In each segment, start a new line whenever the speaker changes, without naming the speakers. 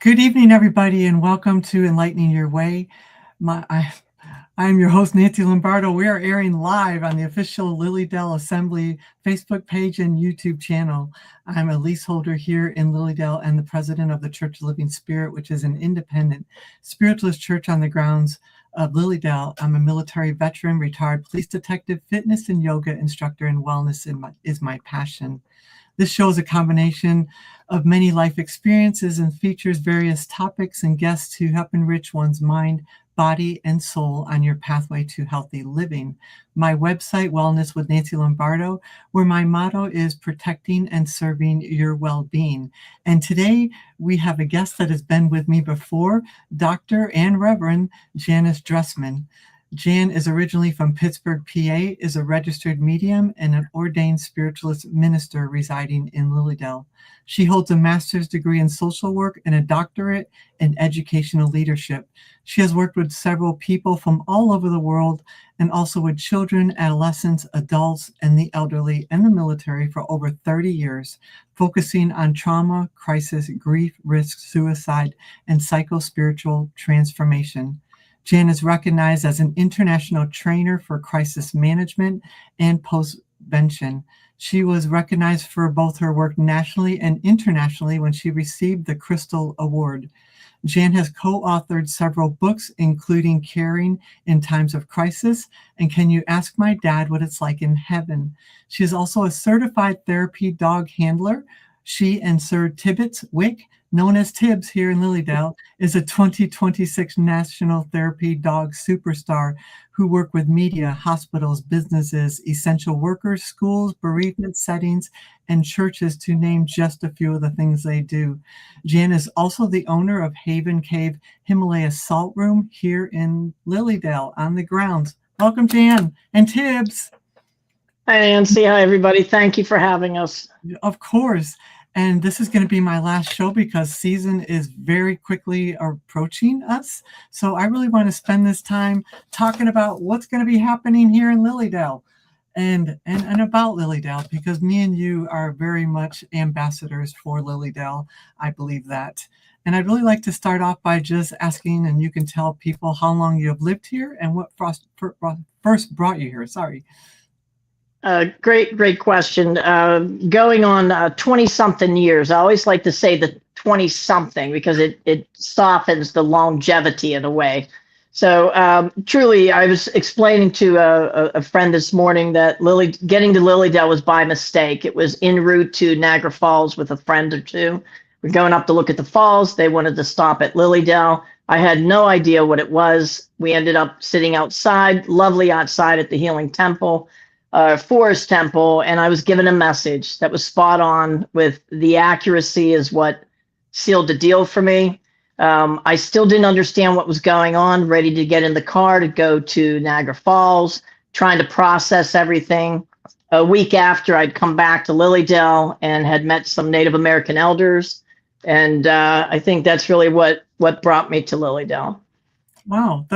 Good evening, everybody, and welcome to Enlightening Your Way. I'm your host, Nancy Lombardo. We are airing live on the official Lilydale Assembly Facebook page and YouTube channel. I'm a leaseholder here in Lilydale and the president of the Church of Living Spirit, which is an independent spiritualist church on the grounds of Lilydale. I'm a military veteran, retired police detective, fitness and yoga instructor, and wellness is my passion. This show is a combination of many life experiences and features various topics and guests to help enrich one's mind, body, and soul on your pathway to healthy living. My website, Wellness with Nancy Lombardo, where my motto is protecting and serving your well-being. And today we have a guest that has been with me before, Dr. and Reverend Janice Dreshman. Jan is originally from Pittsburgh, PA, is a registered medium and an ordained spiritualist minister residing in Lilydale. She holds a master's degree in social work and a doctorate in educational leadership. She has worked with several people from all over the world and also with children, adolescents, adults, and the elderly and the military for over 30 years, focusing on trauma, crisis, grief, risk, suicide, and psycho-spiritual transformation. Jan is recognized as an international trainer for crisis management and postvention. She was recognized for both her work nationally and internationally when she received the Crystal Award. Jan has co-authored several books, including Caring in Times of Crisis and Can You Ask My Dad What It's Like in Heaven? She is also a certified therapy dog handler. She and Sir Tibbets Wick, known as Tibbs here in Lilydale, is a 2026 National Therapy Dog Superstar who work with media, hospitals, businesses, essential workers, schools, bereavement settings, and churches, to name just a few of the things they do. Jan is also the owner of Haven Cave Himalaya Salt Room here in Lilydale on the grounds. Welcome, Jan and Tibbs.
Hi, Nancy. Hi, everybody. Thank you for having us.
Of course. And this is going to be my last show because season is very quickly approaching us. So I really want to spend this time talking about what's going to be happening here in Lilydale and about Lilydale, because me and you are very much ambassadors for Lilydale. I believe that. And I'd really like to start off by just asking, and you can tell people how long you have lived here and what first brought you here. Sorry.
Great question. Going on 20-something years. I always like to say the 20-something because it softens the longevity in a way. So truly, I was explaining to a friend this morning that getting to Lilydale was by mistake. It was en route to Niagara Falls with a friend or two. We're going up to look at the falls. They wanted to stop at Lilydale. I had no idea what it was. We ended up sitting outside, lovely outside at the Healing Temple. Forest Temple, and I was given a message that was spot on with the accuracy is what sealed the deal for me. I still didn't understand what was going on, ready to get in the car to go to Niagara Falls, trying to process everything. A week after, I'd come back to Lilydale and had met some Native American elders, and I think that's really what brought me to Lilydale.
Wow,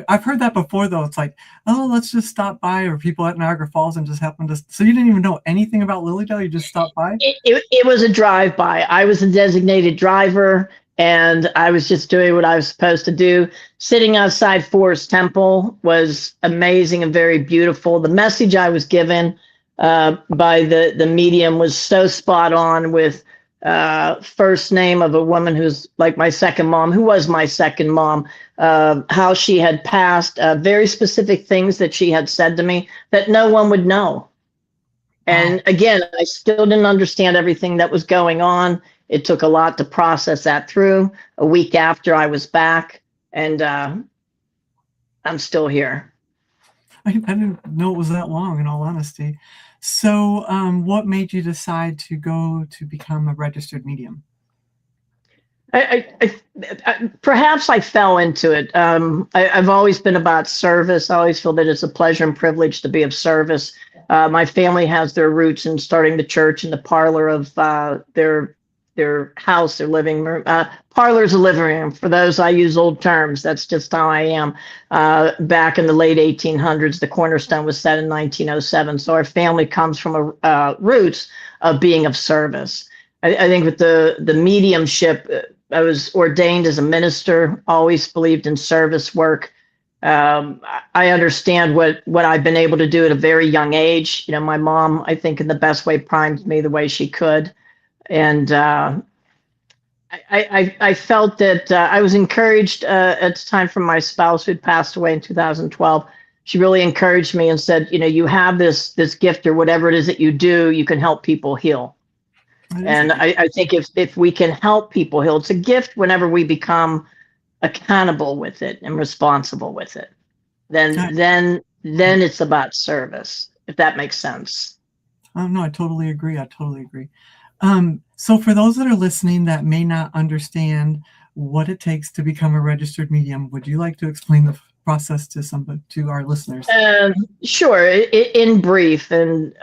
I've heard that before, though. It's like, oh, let's just stop by, or people at Niagara Falls and just happen to. So you didn't even know anything about Lilydale? You just stopped by?
It was a drive-by. I was a designated driver, and I was just doing what I was supposed to do. Sitting outside Forest Temple was amazing and very beautiful. The message I was given by the medium was so spot on with first name of a woman who's like my second mom, who was my second mom, how she had passed, very specific things that she had said to me that no one would know. And again, I still didn't understand everything that was going on. It took a lot to process that through. A week after, I was back, and I'm still here.
I didn't know it was that long, in all honesty. So what made you decide to go to become a registered medium?
Perhaps I fell into it. I've always been about service. I always feel that it's a pleasure and privilege to be of service. My family has their roots in starting the church in the parlor of their house, their living room. Parlor's a living room. For those, I use old terms. That's just how I am. Back in the late 1800s, the cornerstone was set in 1907. So our family comes from roots of being of service. I think with the mediumship, I was ordained as a minister, always believed in service work. I understand what I've been able to do at a very young age. You know, my mom, I think in the best way, primed me the way she could. And I felt that I was encouraged at the time from my spouse who'd passed away in 2012. She really encouraged me and said, you know, you have this gift or whatever it is that you do, you can help people heal. And I think if we can help people heal, it's a gift whenever we become accountable with it and responsible with it. Then it's about service, if that makes sense.
Oh, no, I totally agree. I totally agree. So for those that are listening that may not understand what it takes to become a registered medium, would you like to explain the process to our listeners?
Sure. In brief, it's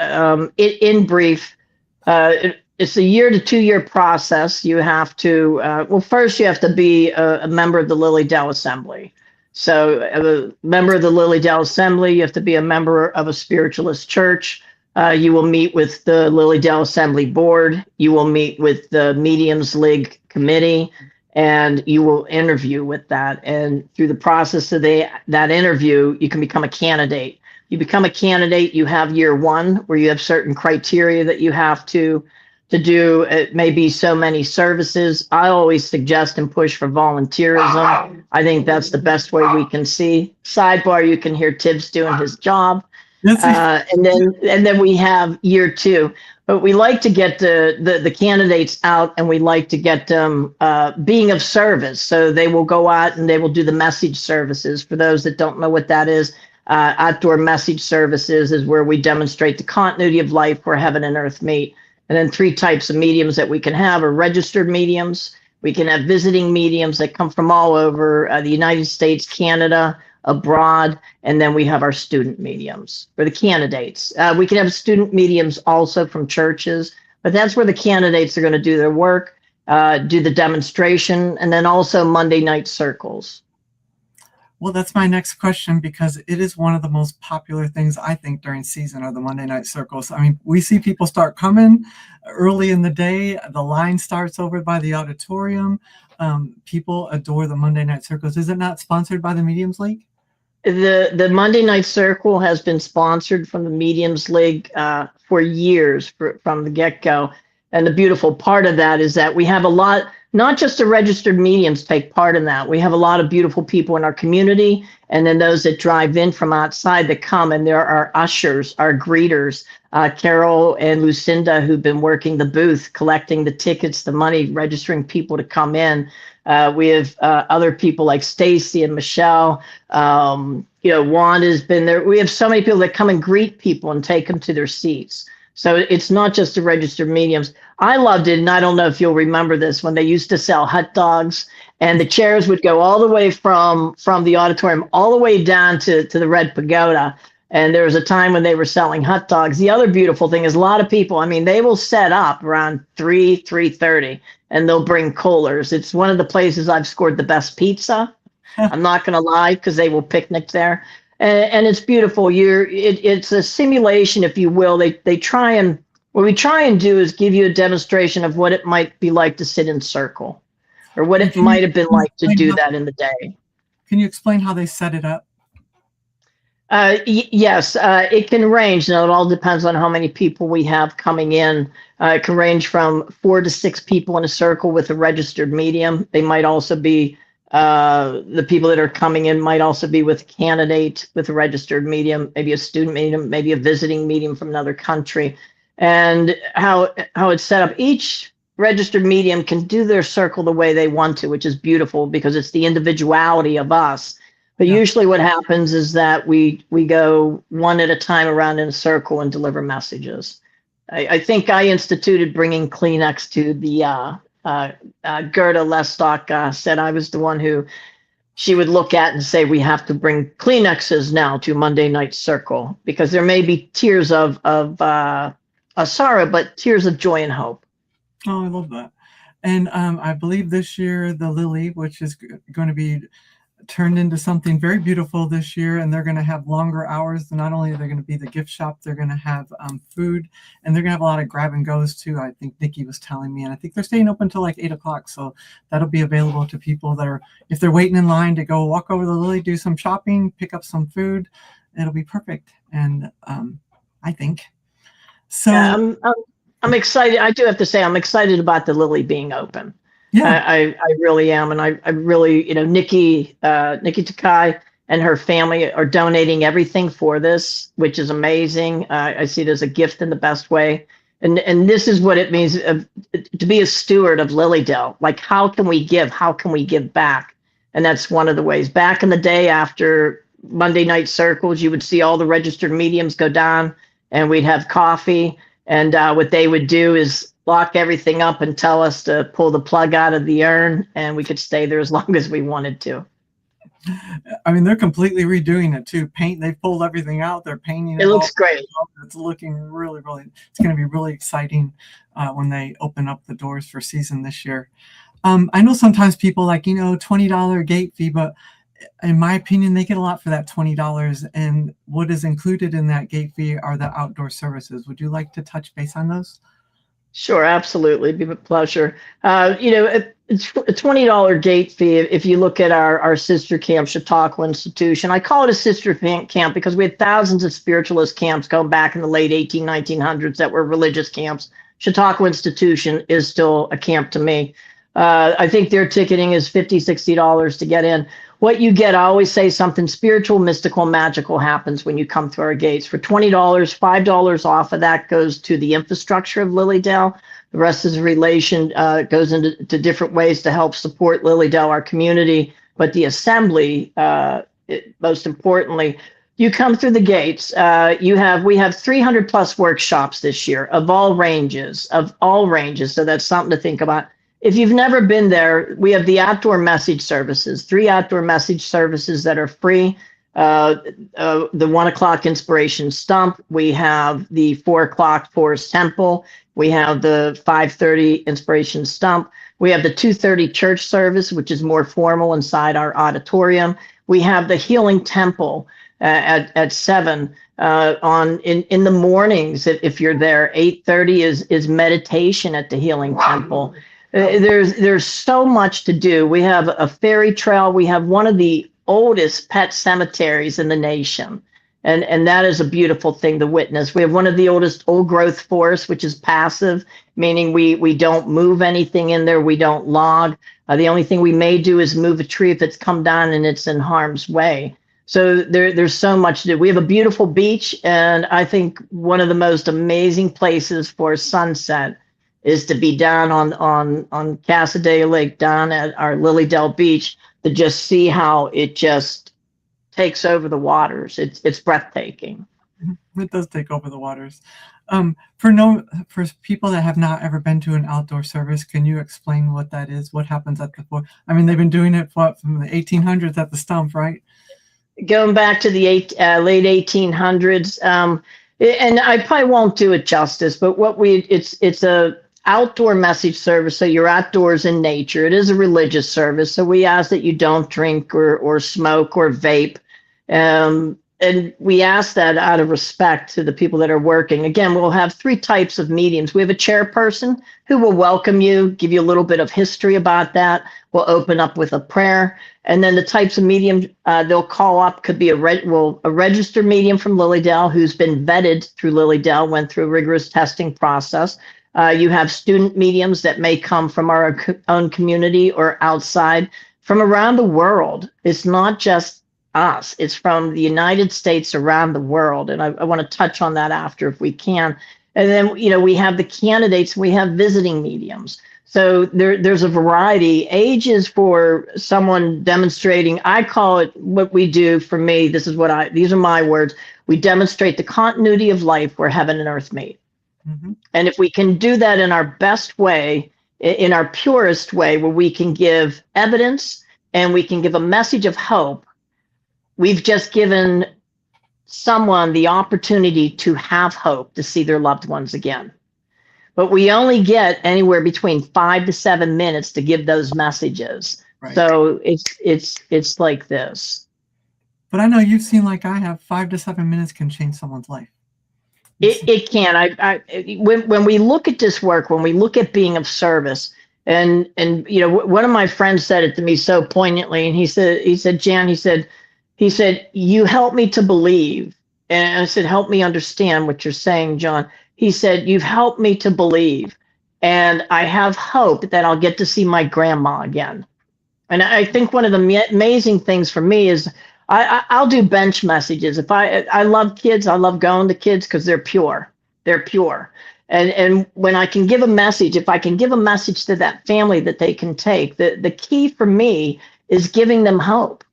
a 1 to 2 year process. You have to, well, first you have to be a member of the Lily Dell Assembly. So a member of the Lily Dell Assembly, you have to be a member of a spiritualist church. You will meet with the Lily Dell Assembly Board. You will meet with the Mediums League Committee, and you will interview with that. And through the process of that interview, you can become a candidate. You become a candidate, you have year 1 where you have certain criteria that you have to do. It may be so many services. I always suggest and push for volunteerism. I think that's the best way we can see. Sidebar, you can hear Tibbs doing his job. And then we have year 2. But we like to get the candidates out, and we like to get them being of service. So they will go out and they will do the message services. For those that don't know what that is, outdoor message services is where we demonstrate the continuity of life where heaven and earth meet. And then 3 types of mediums that we can have are registered mediums. We can have visiting mediums that come from all over the United States, Canada, abroad, and then we have our student mediums for the candidates. We can have student mediums also from churches, but that's where the candidates are going to do their work, do the demonstration, and then also Monday night circles.
Well, that's my next question, because it is one of the most popular things, I think, during season are the Monday night circles. I mean, we see people start coming early in the day. The line starts over by the auditorium. People adore the Monday night circles. Is it not sponsored by the Mediums League?
The Monday night circle has been sponsored from the Mediums League for years, from the get-go. And the beautiful part of that is that we have a lot, not just the registered mediums take part in that. We have a lot of beautiful people in our community, and then those that drive in from outside that come, and there are ushers, our greeters, Carol and Lucinda, who've been working the booth, collecting the tickets, the money, registering people to come in. We have other people like Stacy and Michelle. Wanda's been there. We have so many people that come and greet people and take them to their seats. So it's not just the registered mediums. I loved it, and I don't know if you'll remember this, when they used to sell hot dogs, and the chairs would go all the way from the auditorium all the way down to the Red Pagoda. And there was a time when they were selling hot dogs. The other beautiful thing is a lot of people, I mean, they will set up around 3:30, and they'll bring coolers. It's one of the places I've scored the best pizza. I'm not going to lie, because they will picnic there. And it's beautiful. It's a simulation, if you will. What we try and do is give you a demonstration of what it might be like to sit in circle, or what it might have been like to do that in the day.
Can you explain how they set it up?
Yes, it can range. Now, it all depends on how many people we have coming in. It can range from 4 to 6 people in a circle with a registered medium. They might also be the people that are coming in might also be with a candidate with a registered medium, maybe a student medium, maybe a visiting medium from another country. And how it's set up, each registered medium can do their circle the way they want to, which is beautiful, because it's the individuality of us. But usually what happens is that we go one at a time around in a circle and deliver messages. I think I instituted bringing Kleenex to the Gerda Lestock said I was the one who she would look at and say, we have to bring Kleenexes now to Monday night circle, because there may be tears of sorrow, but tears of joy and hope.
Oh, I love that. And I believe this year the Lily, which is going to be turned into something very beautiful this year, and they're going to have longer hours. Not only are they going to be the gift shop, they're going to have food, and they're going to have a lot of grab and goes too. I think Nikki was telling me, and I think they're staying open until like 8 o'clock. So that'll be available to people that are, if they're waiting in line to go walk over to Lily, do some shopping, pick up some food, it'll be perfect. And I think so.
Yeah, I'm excited. I do have to say, I'm excited about the Lily being open.
Yeah.
I really am. And I really, Nikki Takai and her family are donating everything for this, which is amazing. I see it as a gift in the best way. And this is what it means to be a steward of Lilydale. Like, how can we give? How can we give back? And that's one of the ways. Back in the day, after Monday night circles, you would see all the registered mediums go down, and we'd have coffee. And what they would do is lock everything up and tell us to pull the plug out of the urn, and we could stay there as long as we wanted to.
I mean, they're completely redoing it too. They pulled everything out. They're painting it.
It looks great.
It's looking really, really, it's going to be really exciting when they open up the doors for season this year. I know sometimes people like, $20 gate fee, but in my opinion, they get a lot for that $20. And what is included in that gate fee are the outdoor services. Would you like to touch base on those?
Sure, absolutely. It'd be a pleasure. It's a $20 gate fee. If you look at our sister camp, Chautauqua Institution, I call it a sister camp because we had thousands of spiritualist camps going back in the late 1900s that were religious camps. Chautauqua Institution is still a camp to me. I think their ticketing is $50, $60 to get in. What you get, I always say something spiritual, mystical, magical happens when you come through our gates. For $20, $5 off of that goes to the infrastructure of Lilydale. The rest is relation, goes into different ways to help support Lilydale, our community. But the assembly, most importantly, you come through the gates. We have 300 plus workshops this year of all ranges. So that's something to think about. If you've never been there, we have the outdoor message services, 3 outdoor message services that are free. The 1 o'clock inspiration stump. We have the 4 o'clock forest temple. We have the 5:30 inspiration stump. We have the 2:30 church service, which is more formal inside our auditorium. We have the healing temple at 7 in the mornings. If you're there, 8:30 is meditation at the healing temple. There's so much to do. We have a fairy trail. We have one of the oldest pet cemeteries in the nation. And that is a beautiful thing to witness. We have one of the oldest old growth forests, which is passive, meaning we don't move anything in there. We don't log. The only thing we may do is move a tree if it's come down and it's in harm's way. So there's so much to do. We have a beautiful beach, and I think one of the most amazing places for sunset is to be down on Casadega Lake, down at our Lilydale Beach, to just see how it just takes over the waters. It's breathtaking.
It does take over the waters. For people that have not ever been to an outdoor service, can you explain what that is? What happens at the fort? I mean, they've been doing it from the 1800s at the stump, right?
Going back to the late 1800s, and I probably won't do it justice, but it's a outdoor message service. So you're outdoors in nature. It is a religious service. So we ask that you don't drink or smoke or vape. And we ask that out of respect to the people that are working. Again, we'll have 3 types of mediums. We have a chairperson who will welcome you, give you a little bit of history about that. We'll open up with a prayer. And then the types of medium they'll call up could be a registered medium from Lilydale who's been vetted through Lilydale, went through a rigorous testing process. You have student mediums that may come from our own community or outside from around the world. It's not just us. It's from the United States around the world. And I want to touch on that after if we can. And then, we have the candidates. We have visiting mediums. So there's a variety. Age is for someone demonstrating. I call it what we do for me. These are my words. We demonstrate the continuity of life where heaven and earth meet. Mm-hmm. And if we can do that in our best way, in our purest way, where we can give evidence and we can give a message of hope, we've just given someone the opportunity to have hope, to see their loved ones again. But we only get anywhere between 5 to 7 minutes to give those messages.
Right.
So it's like this.
But I know you've seen, like I have, 5 to 7 minutes can change someone's life.
It can. When we look at this work, when we look at being of service, and one of my friends said it to me so poignantly, and he said, Jan, he said, you help me to believe, and I said, help me understand what you're saying, John. He said, you've helped me to believe, and I have hope that I'll get to see my grandma again. And I think one of the amazing things for me is I'll do bench messages. If I love kids, I love going to kids because they're pure. And when I can give a message, if I can give a message to that family that they can take, the key for me is giving them hope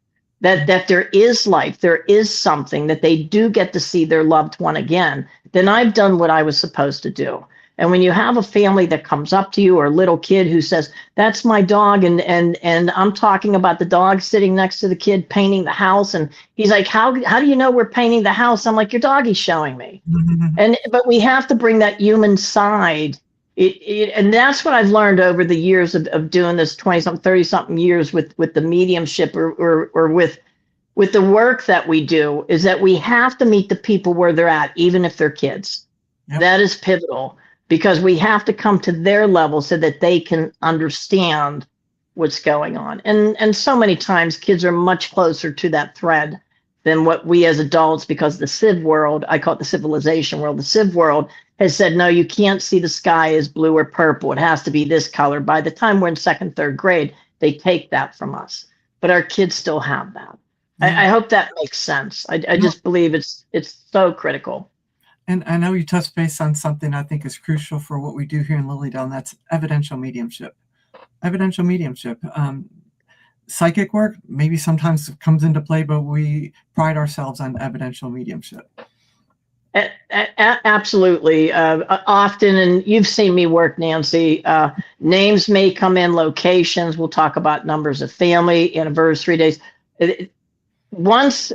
that there is life, there is something, that they do get to see their loved one again. Then I've done what I was supposed to do. And when you have a family that comes up to you, or a little kid who says, that's my dog, and I'm talking about the dog sitting next to the kid painting the house, and he's like, how do you know we're painting the house? I'm like, your doggy's showing me. But we have to bring that human side. And that's what I've learned over the years of doing this 20-something, 30-something years with the mediumship, or with the work that we do, is that we have to meet the people where they're at, even if they're kids. Yep. That is pivotal, because we have to come to their level so that they can understand what's going on. And so many times kids are much closer to that thread than what we as adults, because the civ world, I call it the civilization world, the civ world has said, no, you can't see the sky as blue or purple. It has to be this color. By the time we're in second, third grade, they take that from us. But our kids still have that. I hope that makes sense. I just believe it's so critical.
And I know you touched base on something I think is crucial for what we do here in Lilydale, and that's evidential mediumship. Evidential mediumship. Psychic work maybe sometimes comes into play, but we pride ourselves on evidential mediumship.
Absolutely. Often, and you've seen me work, Nancy, names may come in, locations. We'll talk about numbers of family, anniversary days. Once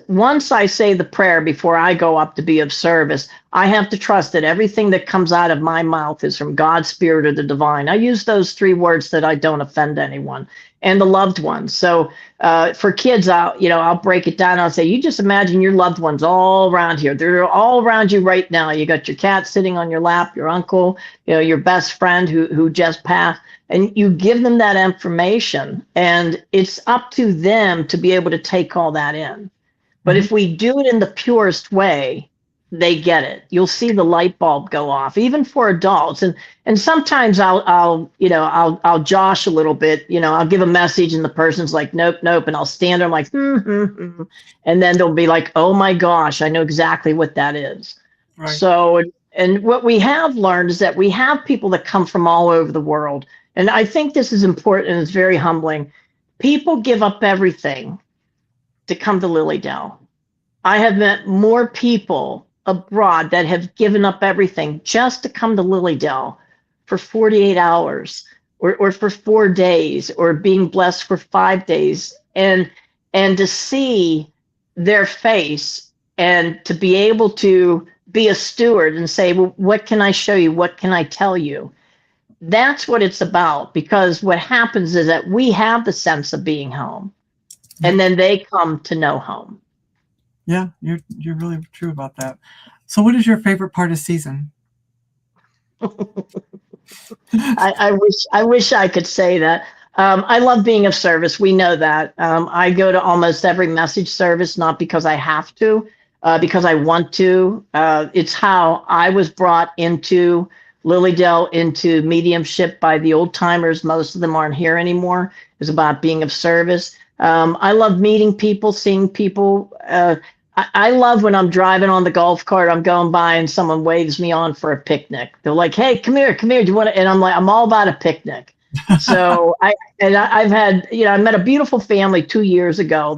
I say the prayer before I go up to be of service, I have to trust that everything that comes out of my mouth is from God's spirit or the divine. I use those 3 words that I don't offend anyone and the loved ones. So for kids, I'll break it down. I'll say, you just imagine your loved ones all around here. They're all around you right now. You got your cat sitting on your lap, your uncle, your best friend who just passed. And you give them that information, and it's up to them to be able to take all that in. But if we do it in the purest way, they get it. You'll see the light bulb go off, even for adults. And sometimes I'll josh a little bit. I'll give a message, and the person's like, nope, and I'll stand there, I'm like, and then they'll be like, oh my gosh, I know exactly what that is. Right. So, and what we have learned is that we have people that come from all over the world. And I think this is important, and it's very humbling. People give up everything to come to Lilydale. I have met more people abroad that have given up everything just to come to Lilydale for 48 hours or for 4 days, or being blessed for 5 days, and to see their face, and to be able to be a steward and say, well, what can I show you? What can I tell you? That's what it's about, because what happens is that we have the sense of being home, and then they come to know home.
Yeah, you're really true about that. So what is your favorite part of season?
I wish I could say that. I love being of service. We know that. I go to almost every message service, not because I have to, because I want to. It's how I was brought into Lilydale, into mediumship by the old timers. Most of them aren't here anymore. It's about being of service. I love meeting people, seeing people. I love when I'm driving on the golf cart, I'm going by and someone waves me on for a picnic. They're like, hey, come here. Do you want to? And I'm like, I'm all about a picnic. So I've had, I met a beautiful family 2 years ago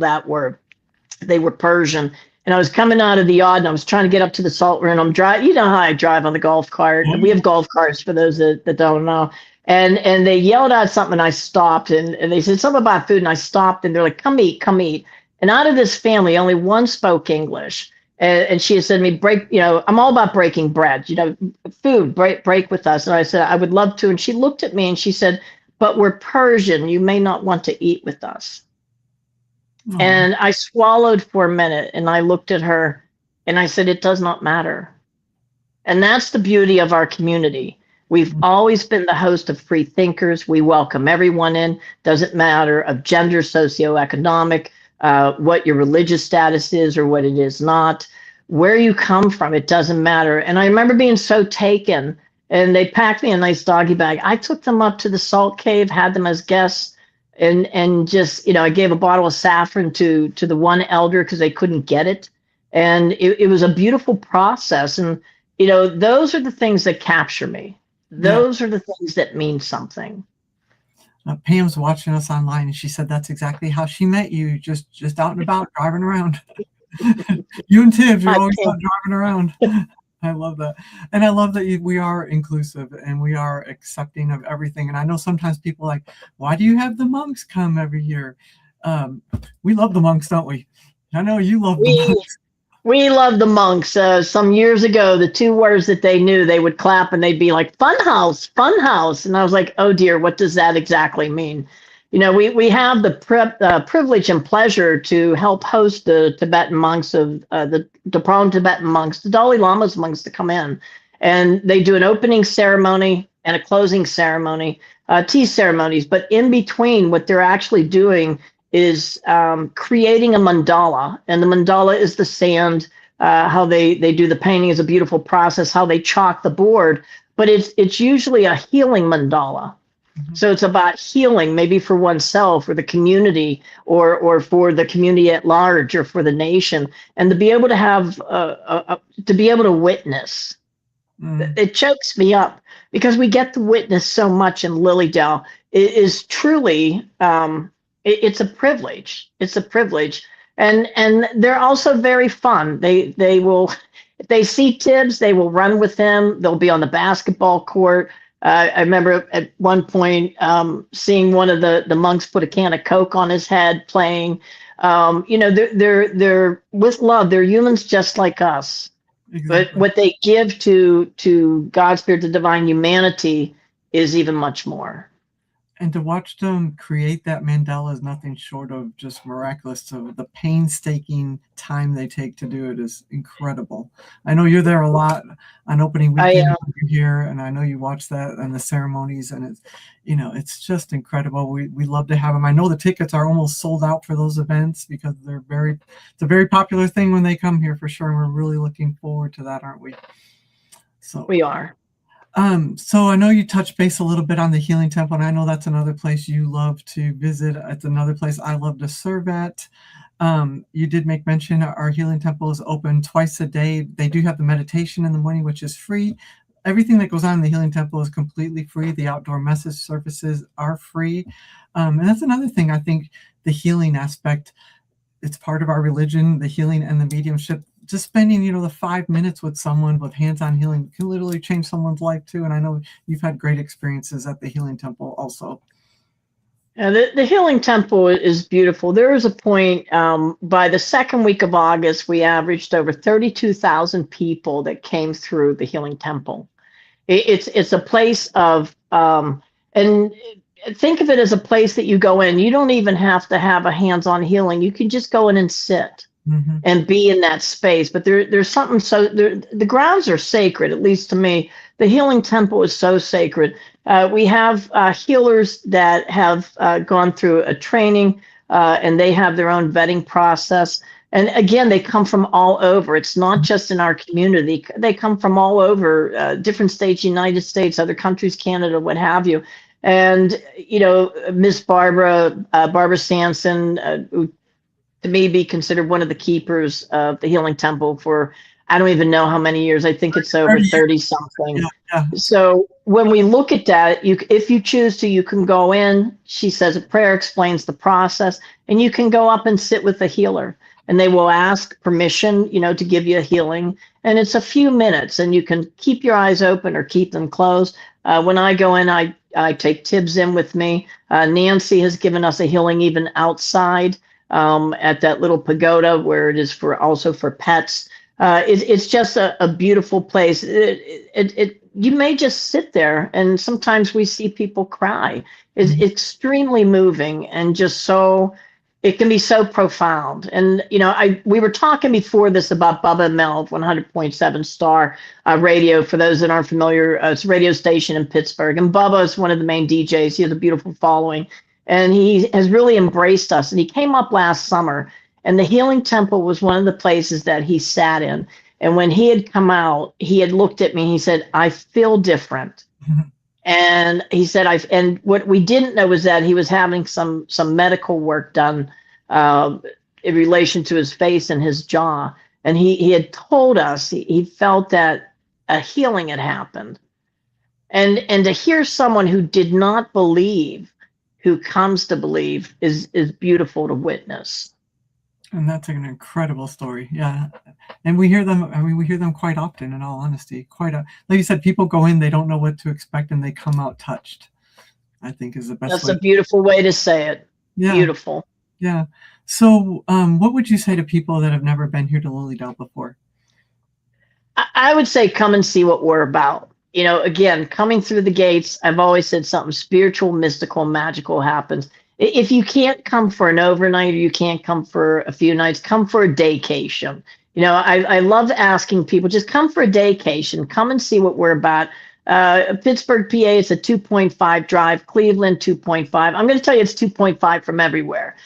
they were Persian. And I was coming out of the yard, and I was trying to get up to the salt room. I'm driving, you know how I drive on the golf cart. We have golf carts for those that don't know. And they yelled out something, and I stopped, and they said something about food, and I stopped, and they're like, come eat. And out of this family, only one spoke English. And she had said to me, I'm all about breaking bread, food, break with us. And I said, I would love to. And she looked at me and she said, but we're Persian. You may not want to eat with us.
Oh,
And I swallowed for a minute and I looked at her and I said, it does not matter. And that's the beauty of our community. We've always been the host of free thinkers. We welcome everyone in. Doesn't matter of gender, socioeconomic, what your religious status is or what it is not, where you come from, it doesn't matter. And I remember being so taken, and they packed me a nice doggy bag. I took them up to the salt cave, had them as guests, and just, I gave a bottle of saffron to the one elder because they couldn't get it. And it was a beautiful process. And those are the things that capture me. Those are the things that mean something.
Pam's watching us online, and she said that's exactly how she met you, just out and about, driving around. You and Tibbs, you're always out driving around. I love that. And I love that we are inclusive and we are accepting of everything. And I know sometimes people are like, why do you have the monks come every year? We love the monks, don't we? I know you love the monks.
We love the monks. Some years ago, the two words that they knew, they would clap and they'd be like, fun house, fun house. And I was like, oh dear, what does that exactly mean? We have the privilege and pleasure to help host the Tibetan monks of the Drepung Tibetan monks, the Dalai Lama's monks, to come in. And they do an opening ceremony and a closing ceremony, tea ceremonies. But in between, what they're actually doing is creating a mandala. And the mandala is the sand. How they do the painting is a beautiful process, how they chalk the board. But it's usually a healing mandala. Mm-hmm. So it's about healing, maybe for oneself or the community, or for the community at large, or for the nation, and to be able to have to be able to witness. It chokes me up because we get to witness so much in Lilydale. It is truly it's a privilege. It's a privilege, and they're also very fun. They will, if they see Tibbs, they will run with him. They'll be on the basketball court. I remember at one point seeing one of the monks put a can of Coke on his head, playing. They're with love. They're humans just like us. Exactly. But what they give to God's spirit, the divine humanity, is even much more.
And to watch them create that mandala is nothing short of just miraculous. So the painstaking time they take to do it is incredible. I know you're there a lot on opening weekend. You're here, and I know you watch that and the ceremonies, and it's just incredible. We love to have them. I know the tickets are almost sold out for those events because it's a very popular thing when they come here, for sure. And we're really looking forward to that, aren't we? So
we are.
So I know you touched base a little bit on the Healing Temple, and I know that's another place you love to visit. It's another place I love to serve at. You did make mention our Healing Temple is open twice a day. They do have the meditation in the morning, which is free. Everything that goes on in the Healing Temple is completely free. The outdoor message services are free. And that's another thing. I think the healing aspect, it's part of our religion, the healing and the mediumship. Just spending, the 5 minutes with someone with hands-on healing can literally change someone's life too. And I know you've had great experiences at the Healing Temple also.
The Healing Temple is beautiful. There was a point by the second week of August, we averaged over 32,000 people that came through the Healing Temple. It's a place of, and think of it as a place that you go in. You don't even have to have a hands-on healing. You can just go in and sit. Mm-hmm. And be in that space. But there's something the grounds are sacred, at least to me. The Healing Temple is so sacred. We have healers that have gone through a training, and they have their own vetting process. And again, they come from all over. It's not just in our community. They come from all over, different states, United States, other countries, Canada, what have you. And, Miss Barbara Sanson, who to me be considered one of the keepers of the Healing Temple for, I don't even know how many years. I think it's over 30 something. Yeah. So when we look at that, if you choose to, you can go in. She says a prayer, explains the process, and you can go up and sit with the healer, and they will ask permission, to give you a healing. And it's a few minutes, and you can keep your eyes open or keep them closed. When I go in, I take Tibbs in with me. Nancy has given us a healing even outside. At that little pagoda where it is also for pets. It's just a beautiful place. you may just sit there, and sometimes we see people cry. It's extremely moving, and just so, it can be so profound. And we were talking before this about Bubba and Mel, 100.7 Star Radio. For those that aren't familiar, it's a radio station in Pittsburgh, and Bubba is one of the main DJs. He has a beautiful following, and he has really embraced us. And he came up last summer, and the Healing Temple was one of the places that he sat in. And when he had come out, he had looked at me. He said, "I feel different." And he said, and what we didn't know was that he was having some medical work done in relation to his face and his jaw. And he had told us he felt that a healing had happened. And to hear someone who did not believe, who comes to believe, is beautiful to witness.
And that's an incredible story. Yeah. And we hear them, we hear them quite often, in all honesty. Like you said, people go in, they don't know what to expect, and they come out touched, I think is the best
That's
way.
a beautiful way to say it.
Yeah.
Beautiful.
Yeah. So what would you say to people that have never been here to Lilydale before?
I would say come and see what we're about. Again, coming through the gates, I've always said something spiritual, mystical, magical happens. If you can't come for an overnight, or you can't come for a few nights, come for a daycation. I love asking people, just come for a daycation, come and see what we're about. Pittsburgh, PA, it's a 2.5 drive. Cleveland, 2.5. I'm going to tell you it's 2.5 from everywhere,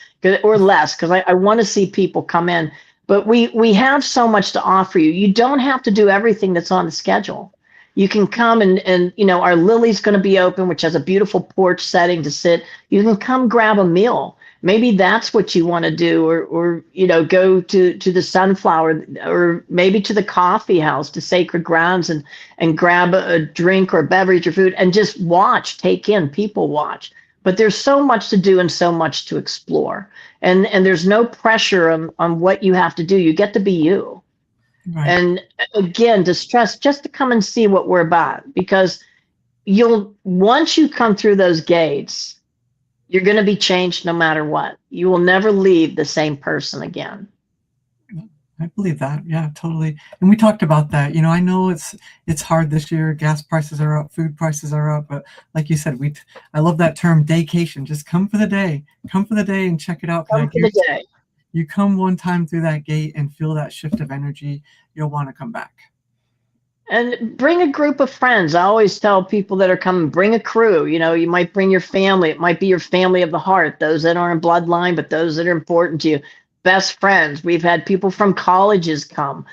or less, because I want to see people come in. But we have so much to offer you. You don't have to do everything that's on the schedule. You can come and our Lily's going to be open, which has a beautiful porch setting to sit. You can come grab a meal. Maybe that's what you want to do, or go to the Sunflower, or maybe to the coffee house, to Sacred Grounds, and grab a drink or a beverage or food and just watch, take in, people watch. But there's so much to do and so much to explore. And there's no pressure on what you have to do. You get to be you. Right. And again, to stress, just to come and see what we're about, because once you come through those gates, you're going to be changed no matter what. You will never leave the same person again.
I believe that. Yeah, totally. And we talked about that. I know it's hard this year. Gas prices are up, food prices are up. But like you said, I love that term, daycation. Just come for the day. Come for the day and check it out.
Come for the day.
You come one time through that gate and feel that shift of energy, you'll want to come back.
And bring a group of friends. I always tell people that are coming, bring a crew. You might bring your family. It might be your family of the heart, those that aren't bloodline, but those that are important to you. Best friends. We've had people from colleges come,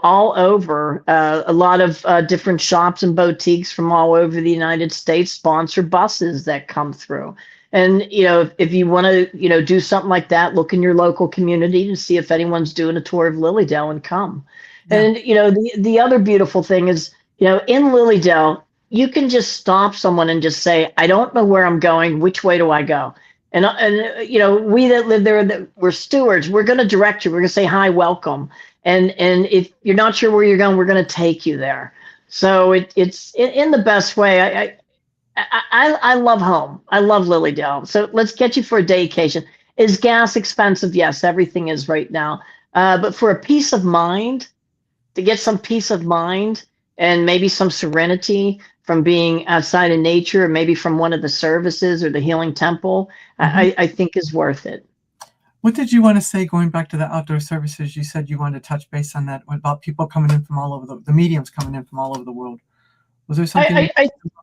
all over. A lot of different shops and boutiques from all over the United States sponsor buses that come through. And, if you want to, do something like that, look in your local community to see if anyone's doing a tour of Lilydale, and come. Yeah. And, the other beautiful thing is, in Lilydale, you can just stop someone and just say, "I don't know where I'm going. Which way do I go?" And we that live there, we're stewards. We're going to direct you. We're going to say, "Hi, welcome." And if you're not sure where you're going, we're going to take you there. So it's in the best way. I love home. I love Lilydale. So let's get you for a daycation. Is gas expensive? Yes, everything is right now. But for a peace of mind, to get some peace of mind and maybe some serenity from being outside in nature, or maybe from one of the services or the Healing Temple, I think is worth it.
What did you want to say going back to the outdoor services? You said you wanted to touch base on that, about people coming in from all over the mediums coming in from all over the world. Was there something?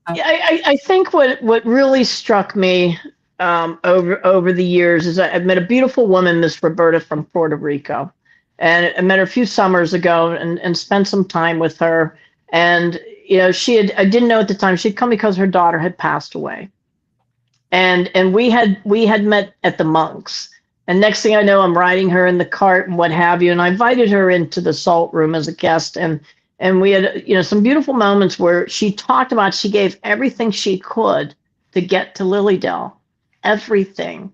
I think what really struck me over the years is I've met a beautiful woman, Miss Roberta from Puerto Rico, and I met her a few summers ago and spent some time with her. And I didn't know at the time, she'd come because her daughter had passed away, and we had met at the Monks. And next thing I know, I'm riding her in the cart and what have you, and I invited her into the Salt Room as a guest, and we had, some beautiful moments where she talked about, she gave everything she could to get to Lilydale, everything.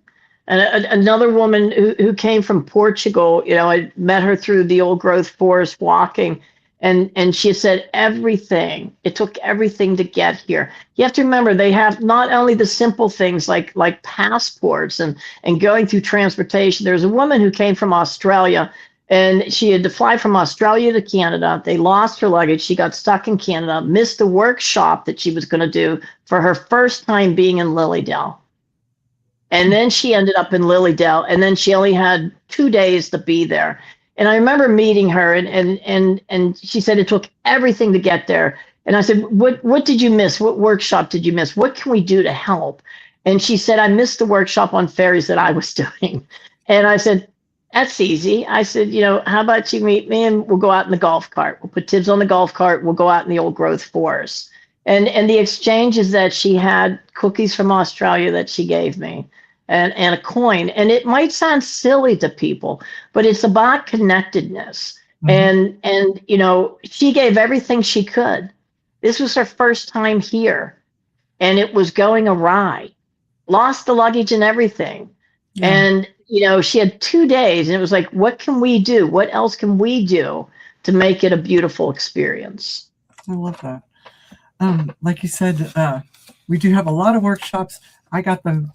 And another woman who came from Portugal, I met her through the old growth forest walking, and she said everything. It took everything to get here. You have to remember, they have not only the simple things like passports and going through transportation. There's a woman who came from Australia, And she had to fly from Australia to Canada. They lost her luggage. She got stuck in Canada, missed the workshop that she was going to do for her first time being in Lilydale. And then she ended up in Lilydale, and then she only had 2 days to be there. And I remember meeting her, and she said it took everything to get there. And I said, what did you miss? What workshop did you miss? What can we do to help? And she said, I missed the workshop on fairies that I was doing. And I said, that's easy. I said, how about you meet me and we'll go out in the golf cart. We'll put Tibbs on the golf cart. We'll go out in the old growth forest. And the exchange is that she had cookies from Australia that she gave me and a coin. And it might sound silly to people, but it's about connectedness. Mm-hmm. And she gave everything she could. This was her first time here, and it was going awry. Lost the luggage and everything. Yeah. And she had 2 days, and it was like, what can we do? What else can we do to make it a beautiful experience?
I love that. Like you said, we do have a lot of workshops. I got the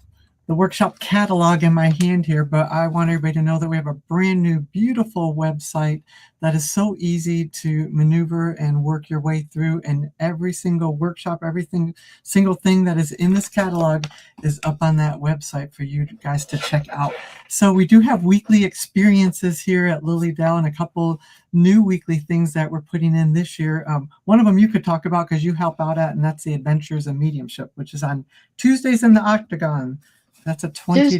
workshop catalog in my hand here, but I want everybody to know that we have a brand new, beautiful website that is so easy to maneuver and work your way through. And every single workshop, single thing that is in this catalog is up on that website for you guys to check out. So we do have weekly experiences here at Lilydale and a couple new weekly things that we're putting in this year. One of them you could talk about because you help out at, and that's the Adventures of Mediumship, which is on Tuesdays in the Octagon. That's a 20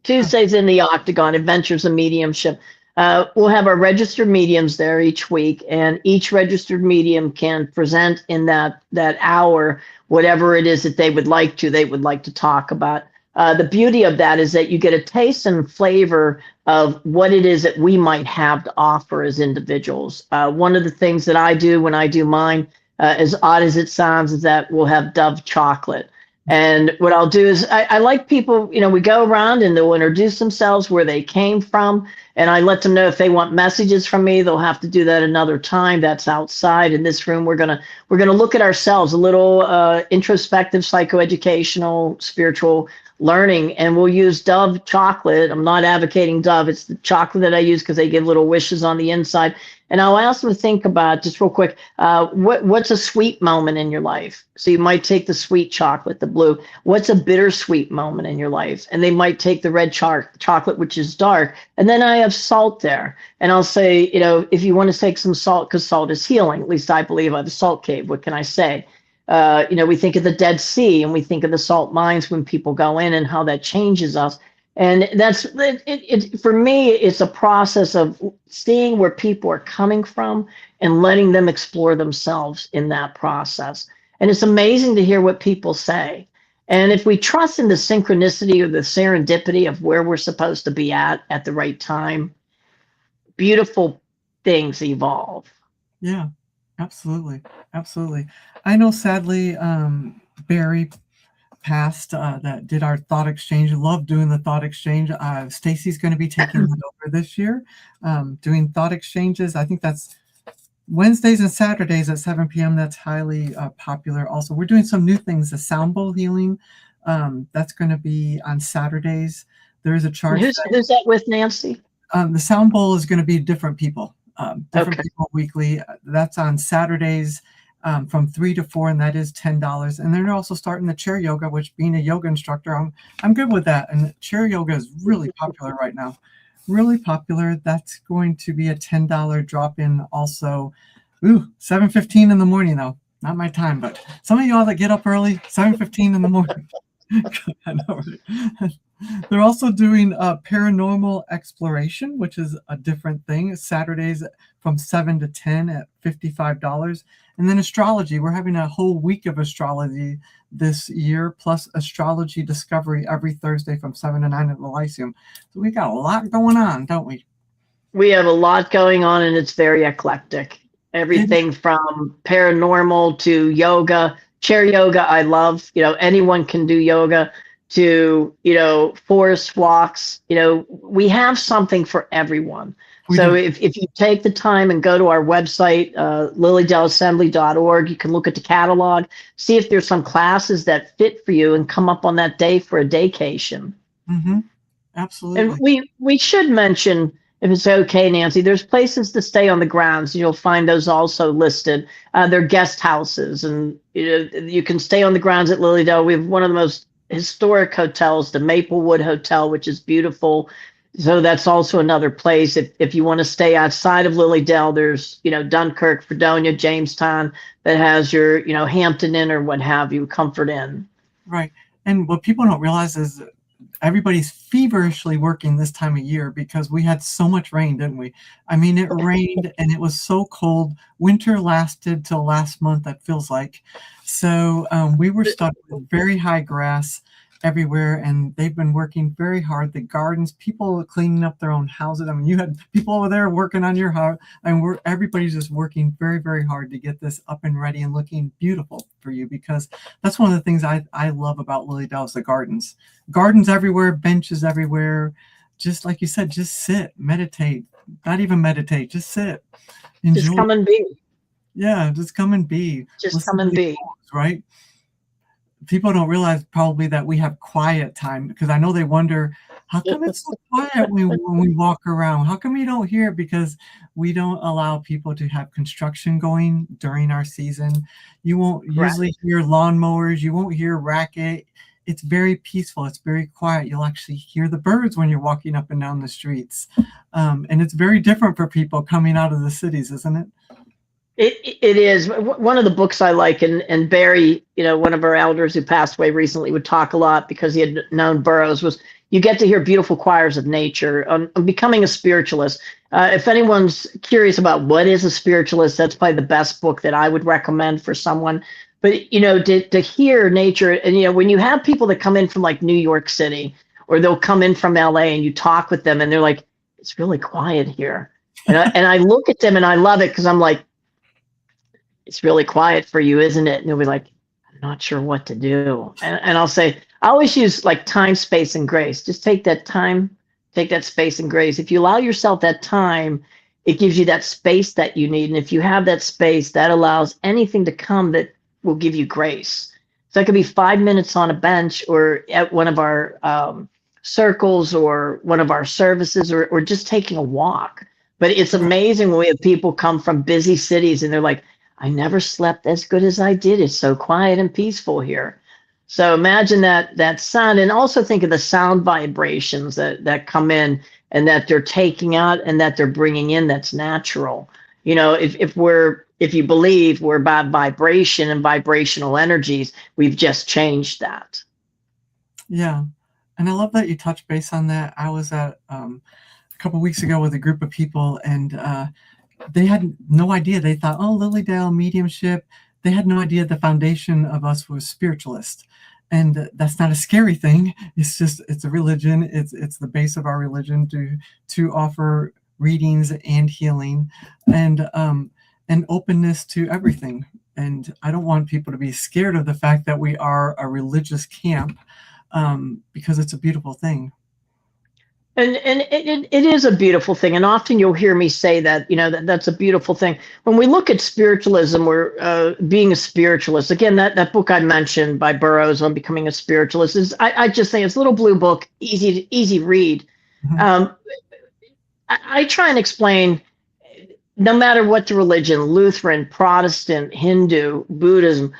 Tuesdays in the Octagon, Adventures of Mediumship. We'll have our registered mediums there each week, and each registered medium can present in that hour whatever it is that they would like to talk about. The beauty of that is that you get a taste and flavor of what it is that we might have to offer as individuals. One of the things that I do when I do mine, as odd as it sounds, is that we'll have Dove chocolate. And what I'll do is I like people, we go around and they'll introduce themselves, where they came from. And I let them know if they want messages from me, they'll have to do that another time. That's outside. In this room, we're gonna look at ourselves, a little introspective, psychoeducational, spiritual learning. And we'll use Dove chocolate. I'm not advocating Dove. It's the chocolate that I use because they give little wishes on the inside. And I'll ask them to think about, just real quick, what's a sweet moment in your life? So you might take the sweet chocolate, the blue. What's a bittersweet moment in your life? And they might take the red chocolate, which is dark. And then I have salt there. And I'll say, if you want to take some salt, because salt is healing. At least I believe. I have a salt cave. What can I say? We think of the Dead Sea, and we think of the salt mines when people go in and how that changes us. And that's it. For me, it's a process of seeing where people are coming from and letting them explore themselves in that process. And it's amazing to hear what people say. And if we trust in the synchronicity or the serendipity of where we're supposed to be at the right time, beautiful things evolve.
Yeah, absolutely. Absolutely. I know, sadly, Barry passed that did our thought exchange. Love doing the thought exchange. Stacy's going to be taking it over this year, doing thought exchanges. I think that's Wednesdays and Saturdays at 7 p.m. That's highly popular. Also, we're doing some new things. The sound bowl healing, that's going to be on Saturdays. There is a charge.
Who's that with, Nancy?
The sound bowl is going to be different people, people weekly. That's on Saturdays. From 3 to 4, and that is $10. And then they're also starting the chair yoga, which, being a yoga instructor, I'm good with that. And chair yoga is really popular right now. Really popular. That's going to be a $10 drop-in also. 7:15 in the morning, though. Not my time, but some of y'all that get up early, 7:15 in the morning. I know, right? They're also doing paranormal exploration, which is a different thing. Saturdays from 7 to 10 at $55. And then astrology. We're having a whole week of astrology this year, plus astrology discovery every Thursday from 7 to 9 at the Lyceum. So we got a lot going on, don't we?
We have a lot going on, and it's very eclectic. Everything from paranormal to yoga. Chair yoga, I love. Anyone can do yoga. To forest walks. We have something for everyone. So if you take the time and go to our website, lilydaleassembly.org, you can look at the catalog, see if there's some classes that fit for you, and come up on that day for a daycation.
Mm-hmm.
And
Absolutely.
we should mention, if it's okay, Nancy, there's places to stay on the grounds. You'll find those also listed. They're guest houses, and you can stay on the grounds at Lilydale. We have one of the most historic hotels, the Maplewood Hotel, which is beautiful. So that's also another place. If you want to stay outside of Lilydale, there's, Dunkirk, Fredonia, Jamestown, that has your, Hampton Inn or what have you, Comfort Inn.
Right. And what people don't realize is everybody's feverishly working this time of year because we had so much rain, didn't we? I mean, it rained and it was so cold. Winter lasted till last month, that feels like. So we were stuck with very high grass everywhere, and they've been working very hard. The gardens, people cleaning up their own houses. I mean, you had people over there working on your house, and everybody's just working very, very hard to get this up and ready and looking beautiful for you, because that's one of the things I love about Lilydale is the gardens everywhere, benches everywhere. Just like you said, just sit, meditate, not even meditate, just sit,
Just
enjoy.
come and be.
Yeah, just come and be.
Just
Listen
come
to
and
the
be.
songs, right? People don't realize probably that we have quiet time, because I know they wonder, how come it's so quiet when we walk around? How come you don't hear it? Because we don't allow people to have construction going during our season. You won't
Correct.
usually hear lawnmowers. You won't hear racket. It's very peaceful. It's very quiet. You'll actually hear the birds when you're walking up and down the streets. And it's very different for people coming out of the cities, isn't it?
It is one of the books I like, and Barry, one of our elders who passed away recently, would talk a lot because he had known Burroughs. Was you get to hear beautiful choirs of nature on becoming a spiritualist. If anyone's curious about what is a spiritualist, that's probably the best book that I would recommend for someone. But to hear nature, and when you have people that come in from like New York City, or they'll come in from LA, and you talk with them, and they're like, "It's really quiet here," and I look at them and I love it because I'm like, it's really quiet for you, isn't it? And they'll be like, I'm not sure what to do. And I'll say, I always use like time, space, and grace. Just take that time, take that space and grace. If you allow yourself that time, it gives you that space that you need. And if you have that space, that allows anything to come that will give you grace. So it could be 5 minutes on a bench, or at one of our circles, or one of our services, or just taking a walk. But it's amazing when we have people come from busy cities and they're like, I never slept as good as I did. It's so quiet and peaceful here. So imagine that sound, and also think of the sound vibrations that come in and that they're taking out and that they're bringing in. That's natural. If you believe we're about vibration and vibrational energies, we've just changed that.
Yeah. And I love that you touched base on that. I was at a couple of weeks ago with a group of people, and they had no idea. They thought, oh, Lilydale mediumship. They had no idea the foundation of us was spiritualist. And that's not a scary thing. It's a religion. It's the base of our religion to offer readings and healing, and openness to everything. And I don't want people to be scared of the fact that we are a religious camp, because it's a beautiful thing.
And it is a beautiful thing. And often you'll hear me say that, that's a beautiful thing. When we look at spiritualism, or being a spiritualist, again, that book I mentioned by Burroughs on becoming a spiritualist is, I just think it's a little blue book, easy read.
Mhm.
I try and explain, no matter what the religion, Lutheran, Protestant, Hindu, Buddhism,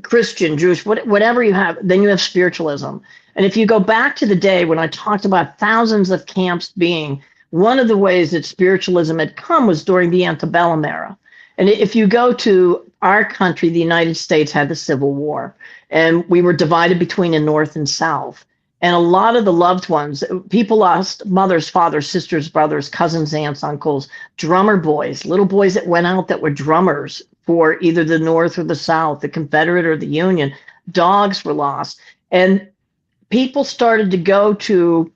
Christian, Jewish, whatever you have, then you have spiritualism. And if you go back to the day when I talked about thousands of camps being, one of the ways that spiritualism had come was during the antebellum era. And if you go to our country, the United States had the Civil War, and we were divided between the North and South. And a lot of the loved ones, people lost mothers, fathers, sisters, brothers, cousins, aunts, uncles, drummer boys, little boys that went out that were drummers for either the North or the South, the Confederate or the Union. Dogs were lost. And people started to go to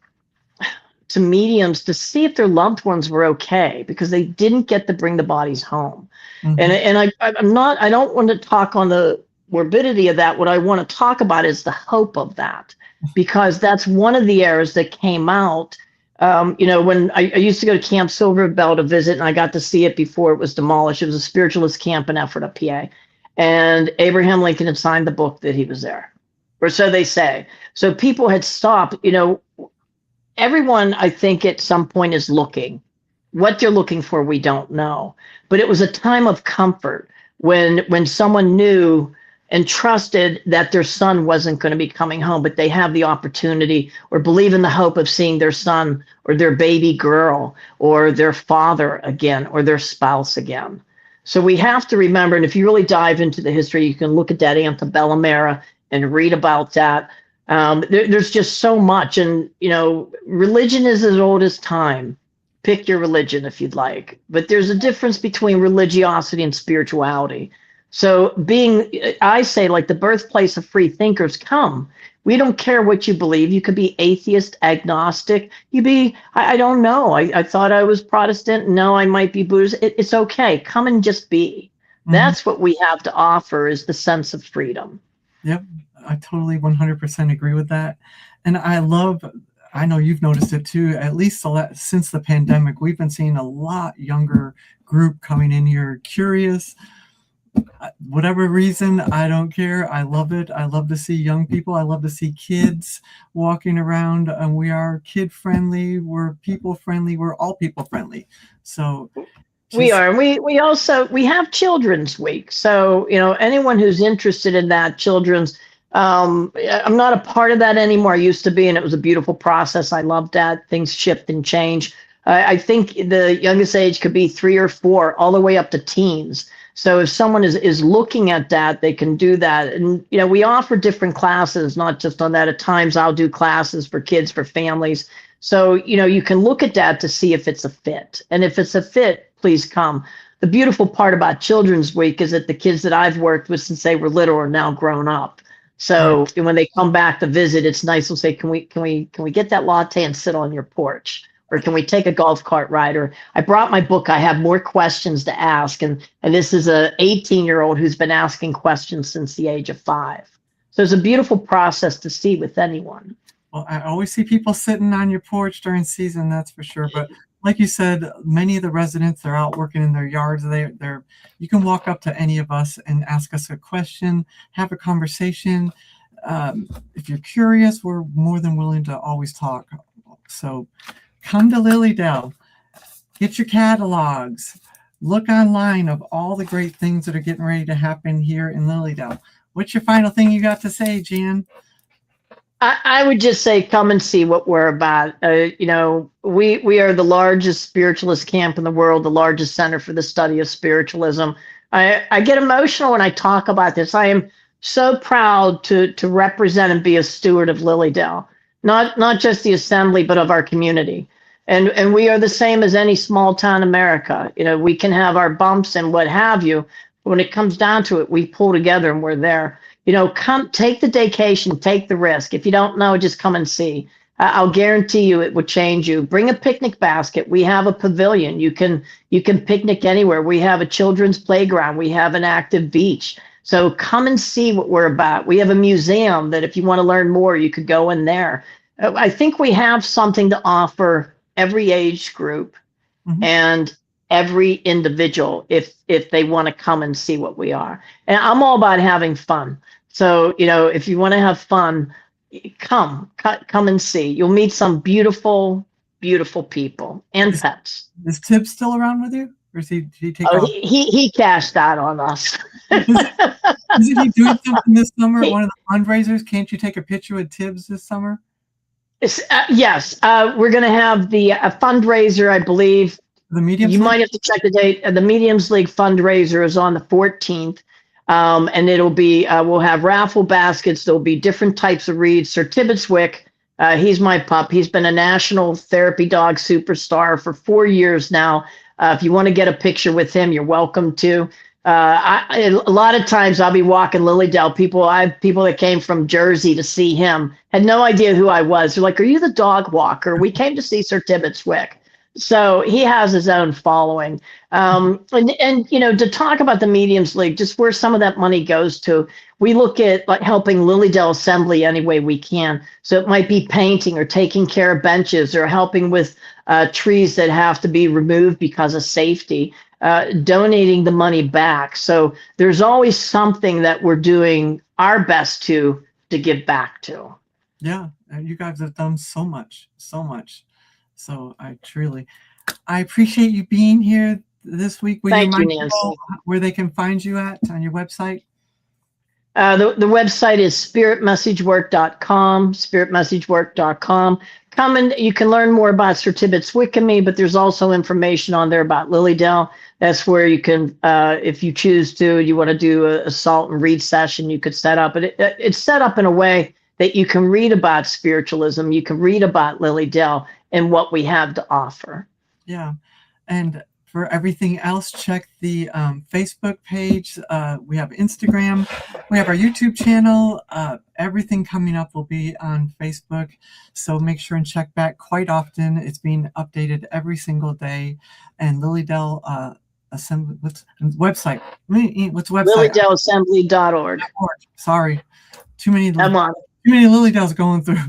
mediums to see if their loved ones were okay, because they didn't get to bring the bodies home.
Mhm.
And I don't want to talk on the morbidity of that. What I want to talk about is the hope of that, because that's one of the errors that came out. When I used to go to Camp Silverbell to visit, and I got to see it before it was demolished. It was a spiritualist camp in Ephrata, PA. And Abraham Lincoln had signed the book that he was there, or so they say. So people had stopped. everyone, I think, at some point is looking. What they're looking for, we don't know. But it was a time of comfort when someone knew and trusted that their son wasn't going to be coming home, but they have the opportunity or believe in the hope of seeing their son or their baby girl or their father again or their spouse again. So we have to remember, and if you really dive into the history, you can look at that antebellum era and read about that. There's just so much, and religion is as old as time. Pick your religion if you'd like, but there's a difference between religiosity and spirituality. So I say, like the birthplace of free thinkers, come. We don't care what you believe. You could be atheist, agnostic. I don't know. I thought I was Protestant. No, I might be Buddhist. It's okay. Come and just be. That's what we have to offer, is the sense of freedom.
Yep. I totally 100% agree with that. And I know you've noticed it too, at least since the pandemic, we've been seeing a lot younger group coming in here, curious. Whatever reason, I don't care. I love it. I love to see young people. I love to see kids walking around, and we are kid friendly. We're people friendly. We're all people friendly. So
we are. We also have Children's Week. So, anyone who's interested in that, children's, I'm not a part of that anymore. I used to be, and it was a beautiful process. I loved that. Things shift and change. I think the youngest age could be 3 or 4, all the way up to teens. So if someone is looking at that, they can do that. And, we offer different classes, not just on that. At times I'll do classes for kids, for families. So, you can look at that to see if it's a fit. And if it's a fit, please come. The beautiful part about Children's Week is that the kids that I've worked with since they were little are now grown up. So when they come back to visit, it's nice to say, can we get that latte and sit on your porch? Or can we take a golf cart ride? Or I brought my book. I have more questions to ask. And this is a 18-year-old who's been asking questions since the age of 5. So it's a beautiful process to see with anyone.
Well, I always see people sitting on your porch during season, that's for sure. But like you said, many of the residents, they're out working in their yards. You can walk up to any of us and ask us a question, have a conversation. If you're curious, we're more than willing to always talk. So come to Lilydale, get your catalogs, look online of all the great things that are getting ready to happen here in Lilydale. What's your final thing you got to say, Jan?
I would just say, come and see what we're about. We are the largest spiritualist camp in the world, the largest center for the study of spiritualism. I get emotional when I talk about this. I am so proud to represent and be a steward of Lilydale, not just the assembly, but of our community. And we are the same as any small town America. We can have our bumps and what have you. But when it comes down to it, we pull together and we're there. Come take the vacation, take the risk. If you don't know, just come and see. I'll guarantee you it will change you. Bring a picnic basket. We have a pavilion. You can picnic anywhere. We have a children's playground. We have an active beach. So come and see what we're about. We have a museum that if you want to learn more, you could go in there. I think we have something to offer every age group and every individual if they want to come and see what we are. And I'm all about having fun. So, if you want to have fun, come and see. You'll meet some beautiful, beautiful people and pets.
Is Tibbs still around with you? Or did he take off?
He cashed out on us.
Isn't he doing something this summer? One of the fundraisers? Can't you take a picture with Tibbs this summer?
Yes. We're going to have a fundraiser, I believe.
The Mediums
You
League?
might have to check the date. The Mediums League fundraiser is on the 14th. And it'll be, we'll have raffle baskets. There'll be different types of reads. Sir Tibbetswick, he's my pup. He's been a national therapy dog superstar for 4 years now. If you want to get a picture with him, you're welcome to. A lot of times I'll be walking Lilydale. I have people that came from Jersey to see him, had no idea who I was. They're like, are you the dog walker? We came to see Sir Tibbetswick. So he has his own following. And to talk about the Mediums League, just where some of that money goes to, we look at like helping Lilydale Assembly any way we can. So it might be painting or taking care of benches or helping with trees that have to be removed because of safety, donating the money back. So there's always something that we're doing our best to give back to.
Yeah, you guys have done so much, so much. So I appreciate you being here this week. Will you
Thank you,
remind people
Nancy.
where they can find you at on your website?
The website is spiritmessagework.com, spiritmessagework.com. Come and you can learn more about Sir Tibbetts Wickamy, but there's also information on there about Lily Dell. That's where you can, if you choose to, you want to do a salt and read session, you could set up. But it's set up in a way that you can read about spiritualism, you can read about Lily Dell and what we have to offer.
Yeah. And for everything else, check the Facebook page. We have Instagram. We have our YouTube channel. Everything coming up will be on Facebook. So make sure and check back quite often. It's being updated every single day. And Lily Dell Assembly, what's website? What's website?
LilyDellAssembly.org.
Sorry. Too many
Come on.
Too many Lily Dells going through.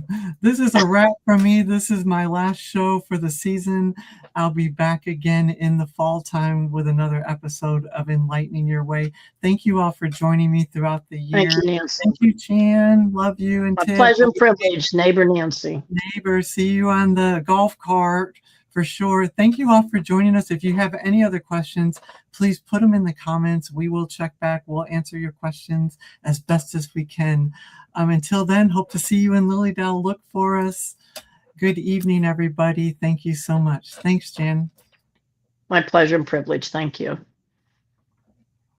This is a wrap for me. This is my last show for the season. I'll be back again in the fall time with another episode of Enlightening Your Way. Thank you all for joining me throughout the year.
Thank you, Nancy.
Thank you, Chan. Love you. And
My
Tiff.
pleasure and privilege, neighbor Nancy.
Neighbor, see you on the golf cart for sure. Thank you all for joining us. If you have any other questions, please put them in the comments. We will check back. We'll answer your questions as best as we can. Until then, hope to see you in Lilydale. Look for us. Good evening, everybody. Thank you so much. Thanks, Jan.
My pleasure and privilege. Thank you.